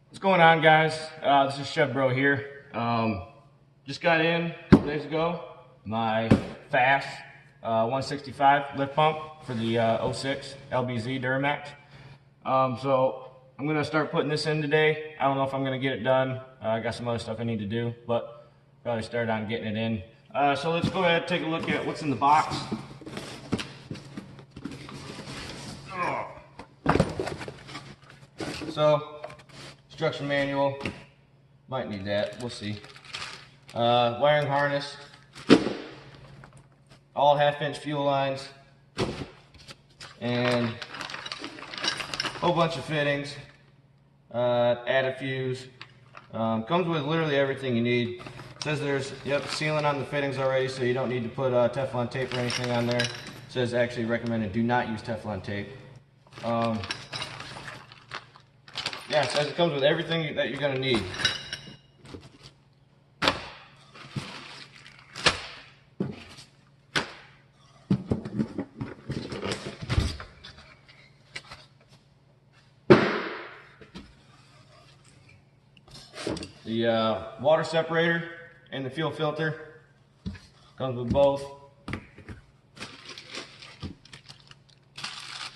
What's going on, guys? This is ChevRod here. Just got in a couple days ago my Fass 165 lift pump for the 06 LBZ Duramax. So I'm going to start putting this in today. I don't know if I'm going to get it done. I got some other stuff I need to do, but probably start on getting it in. So let's go ahead and take a look at what's in the box. So, instruction manual, might need that, we'll see. Wiring harness, all 1/2-inch fuel lines, and a whole bunch of fittings, add a fuse. Comes with literally everything you need. It says there's sealant on the fittings already, so you don't need to put Teflon tape or anything on there. It says actually recommended do not use Teflon tape. Yeah, it says it comes with everything that you're going to need. The water separator and the fuel filter comes with both.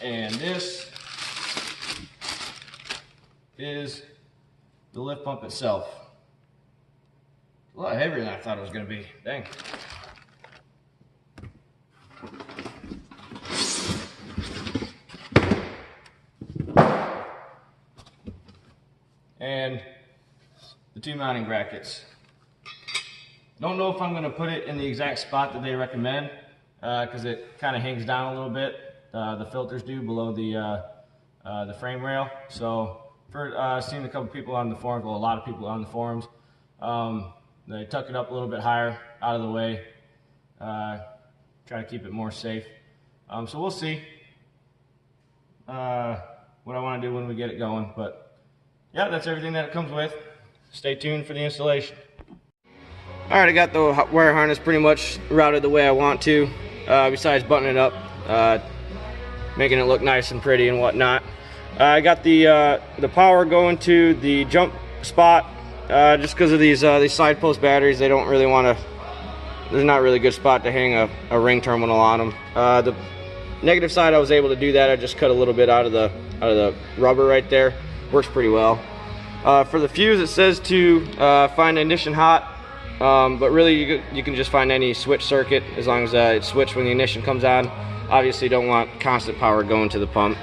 And this is the lift pump itself. It's a lot heavier than I thought it was going to be. Dang. And the two mounting brackets. Don't know if I'm going to put it in the exact spot that they recommend because it kind of hangs down a little bit. The filters do below the frame rail. So I've seen a couple people on the forums, well, a lot of people on the forums, they tuck it up a little bit higher, out of the way, try to keep it more safe. So we'll see what I want to do when we get it going. But yeah, that's everything that it comes with. Stay tuned for the installation. Alright, I got the wire harness pretty much routed the way I want to, besides buttoning it up, making it look nice and pretty and whatnot. I got the power going to the jump spot just because of these side post batteries. They don't really want to. There's not really a good spot to hang a ring terminal on them. The negative side, I was able to do that. I just cut a little bit out of the rubber right there. Works pretty well. For the fuse, it says to find ignition hot, but really you can just find any switch circuit as long as it's switched when the ignition comes on. Obviously, don't want constant power going to the pump.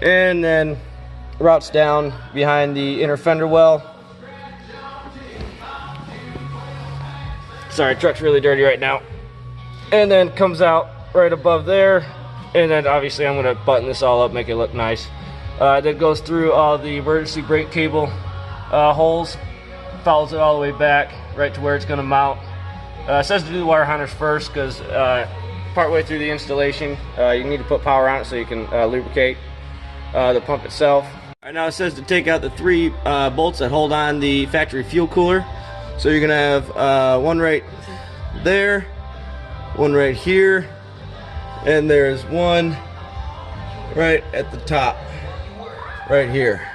And then routes down behind the inner fender well. Sorry, truck's really dirty right now. And then comes out right above there. And then obviously I'm gonna button this all up, make it look nice. That goes through all the emergency brake cable holes, follows it all the way back right to where it's gonna mount. It says to do the wire harness first because partway through the installation, you need to put power on it so you can lubricate the pump itself. Right now it says to take out the 3 bolts that hold on the factory fuel cooler. So you're gonna have one right there, one right here, and there's one right at the top, right here.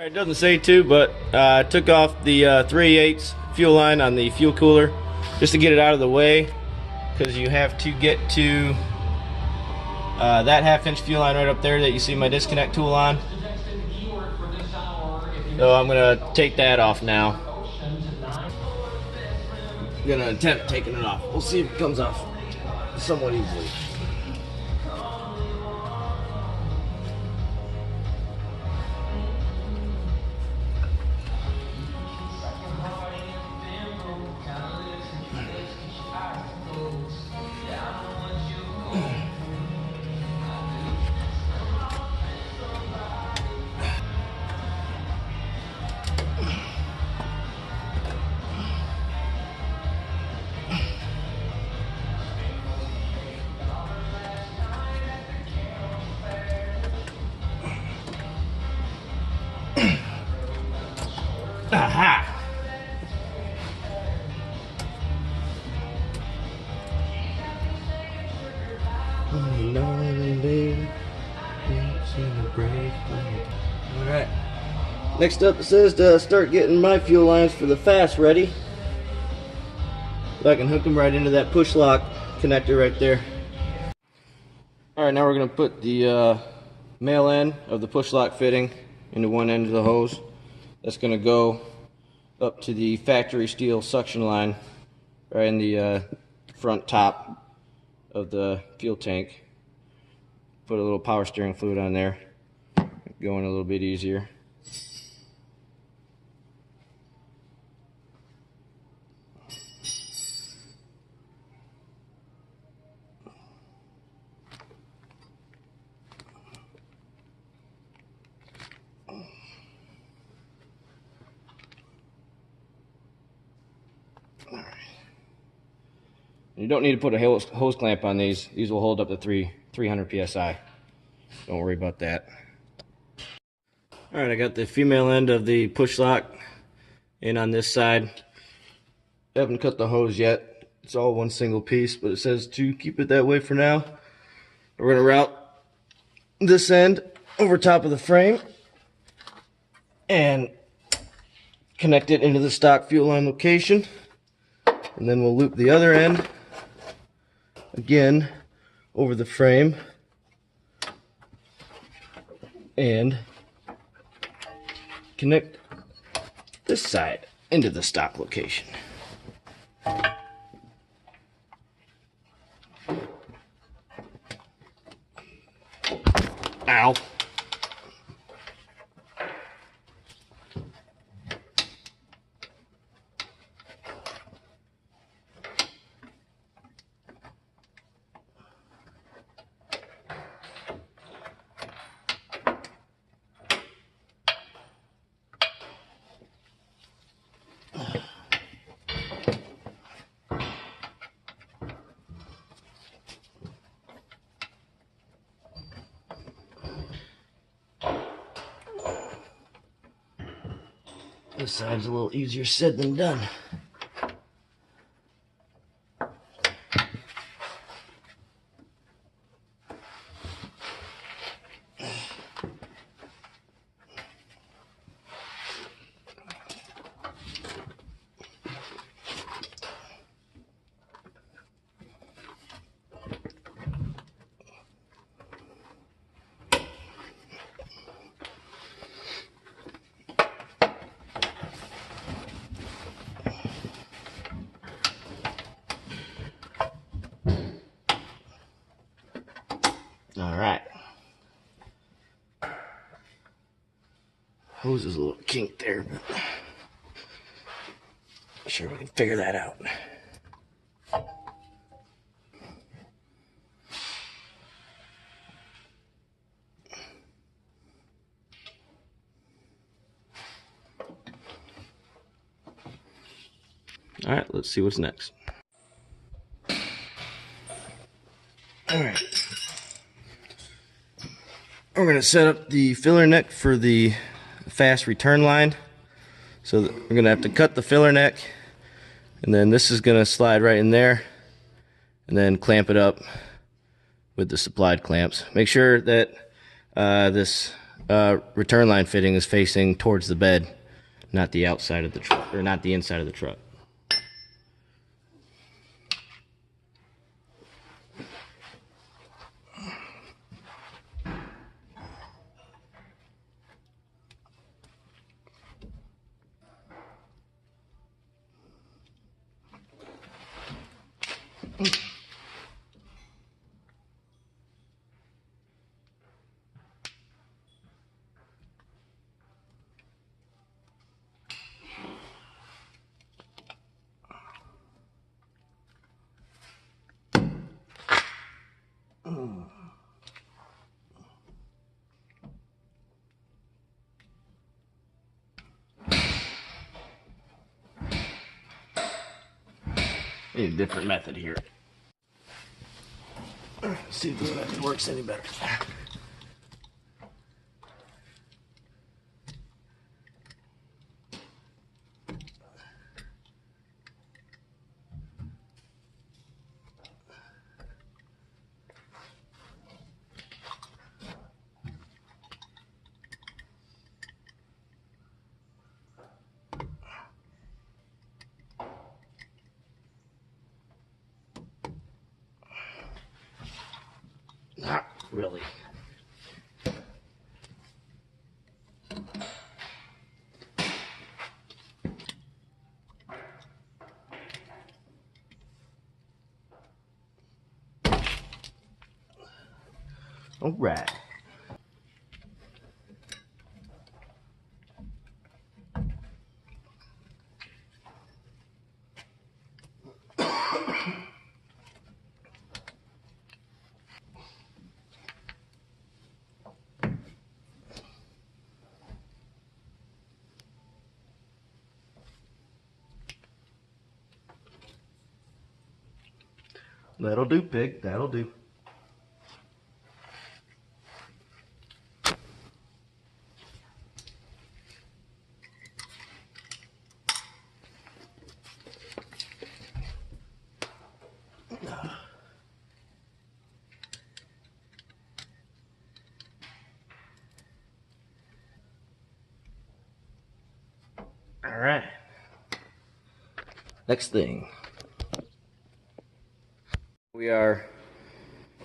It doesn't say to, but I took off the 3/8 fuel line on the fuel cooler just to get it out of the way, because you have to get to that 1/2-inch fuel line right up there that you see my disconnect tool on. So I'm going to take that off now. I'm going to attempt taking it off. We'll see if it comes off somewhat easily. Aha! Alright. Next up, it says to start getting my fuel lines for the Fass ready. So I can hook them right into that push lock connector right there. Alright, now we're going to put the male end of the push lock fitting into one end of the hose. That's going to go up to the factory steel suction line right in the front top of the fuel tank. Put a little power steering fluid on there, going a little bit easier. You don't need to put a hose clamp on these. These will hold up to 300 psi. Don't worry about that. Alright, I got the female end of the push lock in on this side. I haven't cut the hose yet. It's all one single piece, but it says to keep it that way for now. We're going to route this end over top of the frame and connect it into the stock fuel line location. And then we'll loop the other end again over the frame and connect this side into the stock location. Ow. This side's a little easier said than done. All right. Hose is a little kinked there, but I'm sure we can figure that out. All right, let's see what's next. All right. We're going to set up the filler neck for the Fass return line. So we're going to have to cut the filler neck, and then this is going to slide right in there, and then clamp it up with the supplied clamps. Make sure that this return line fitting is facing towards the bed, not the outside of the truck, or not the inside of the truck. Need a different method here. Let's see if this method works any better. really. All right. That'll do, pig. That'll do. All right. Next thing. We are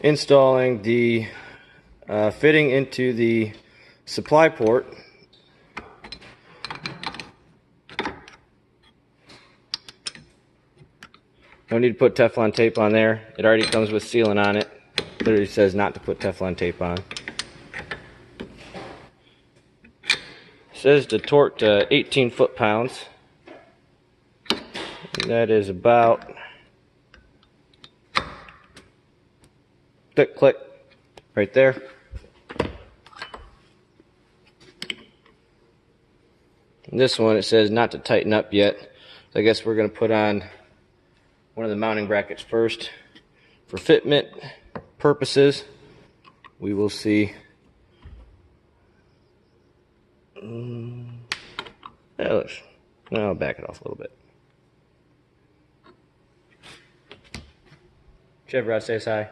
installing the fitting into the supply port. No need to put Teflon tape on there. It already comes with sealant on it. Literally says not to put Teflon tape on. It says to torque to 18 foot-pounds. That is about click, click, right there. And this one, it says not to tighten up yet. So I guess we're going to put on one of the mounting brackets first. For fitment purposes, we will see. That looks, I'll back it off a little bit. ChevRod says hi.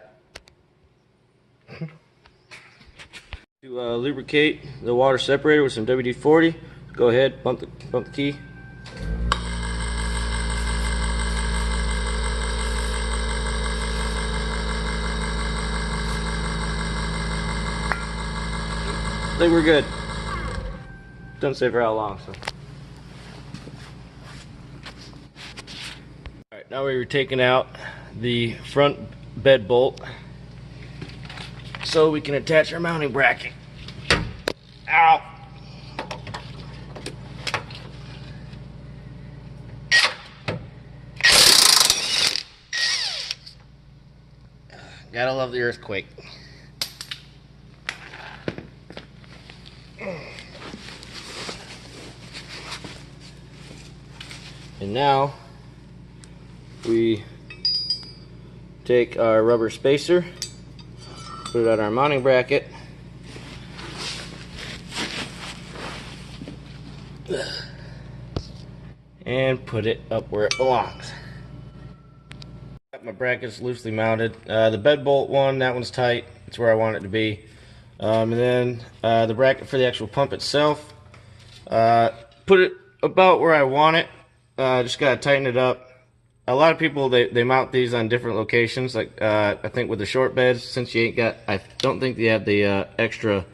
To lubricate the water separator with some WD-40, go ahead, bump the key. I think we're good. Doesn't say for how long, so. Alright, now we were taking out the front bed bolt so we can attach our mounting bracket. Ow! Gotta love the earthquake. And now we take our rubber spacer, put it on our mounting bracket, and put it up where it belongs. Got my brackets loosely mounted. The bed bolt one, that one's tight. It's where I want it to be. And then the bracket for the actual pump itself, put it about where I want it. Just gotta tighten it up. A lot of people, they mount these on different locations. Like I think with the short beds, since you ain't got, I don't think they have the extra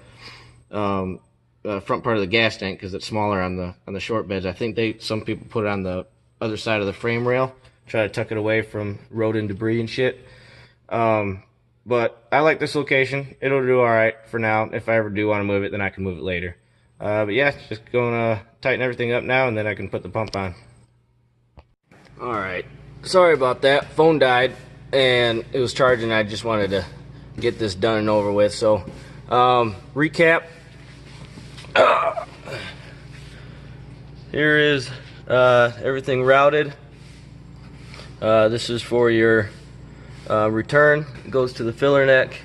front part of the gas tank because it's smaller on the short beds. I think some people put it on the other side of the frame rail, try to tuck it away from road and debris and shit. But I like this location. It'll do all right for now. If I ever do want to move it, then I can move it later. But yeah, just gonna tighten everything up now, and then I can put the pump on. All right, sorry about that. Phone died and it was charging. I just wanted to get this done and over with. So recap. Here is everything routed. This is for your return. It goes to the filler neck.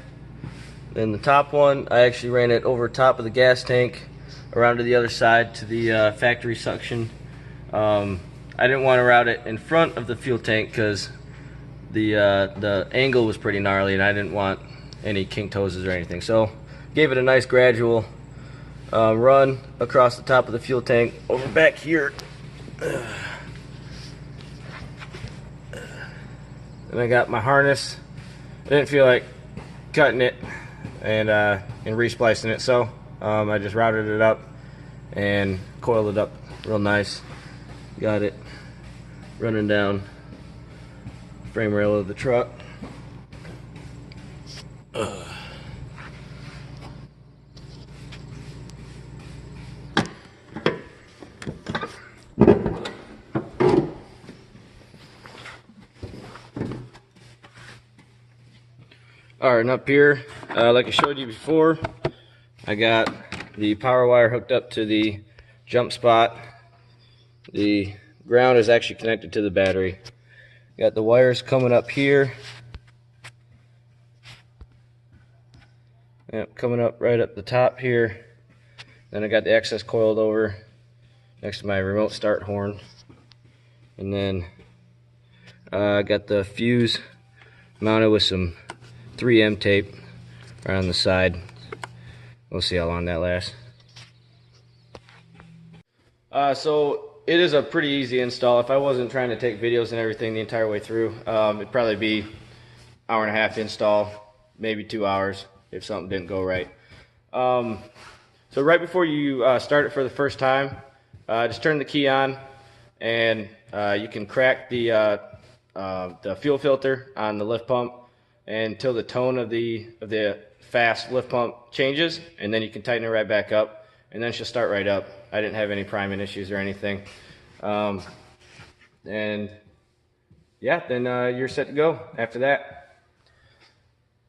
Then the top one, I actually ran it over top of the gas tank around to the other side to the factory suction. I didn't want to route it in front of the fuel tank because the angle was pretty gnarly and I didn't want any kink toes or anything. So gave it a nice gradual run across the top of the fuel tank over back here. And I got my harness. I didn't feel like cutting it and resplicing it. So I just routed it up and coiled it up real nice. Got it running down frame rail of the truck. Alright, and up here, like I showed you before, I got the power wire hooked up to the jump spot. The ground is actually connected to the battery. Got the wires coming up here. Yep, coming up right up the top here. Then I got the excess coiled over next to my remote start horn. And then I got the fuse mounted with some 3M tape right on the side. We'll see how long that lasts. So it is a pretty easy install. If I wasn't trying to take videos and everything the entire way through, it'd probably be an hour and a half to install, maybe 2 hours if something didn't go right. So right before you start it for the first time, just turn the key on, and you can crack the fuel filter on the lift pump until the tone of the Fass lift pump changes, and then you can tighten it right back up, and then she'll start right up. I didn't have any priming issues or anything. And yeah, then you're set to go after that.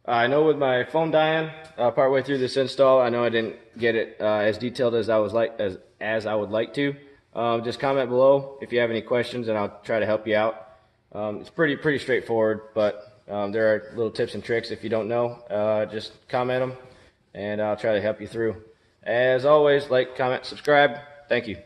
I know with my phone dying partway through this install, I know I didn't get it as detailed as I would like to. Just comment below if you have any questions, and I'll try to help you out. It's pretty straightforward, but there are little tips and tricks. If you don't know, just comment them, and I'll try to help you through. As always, like, comment, subscribe. Thank you.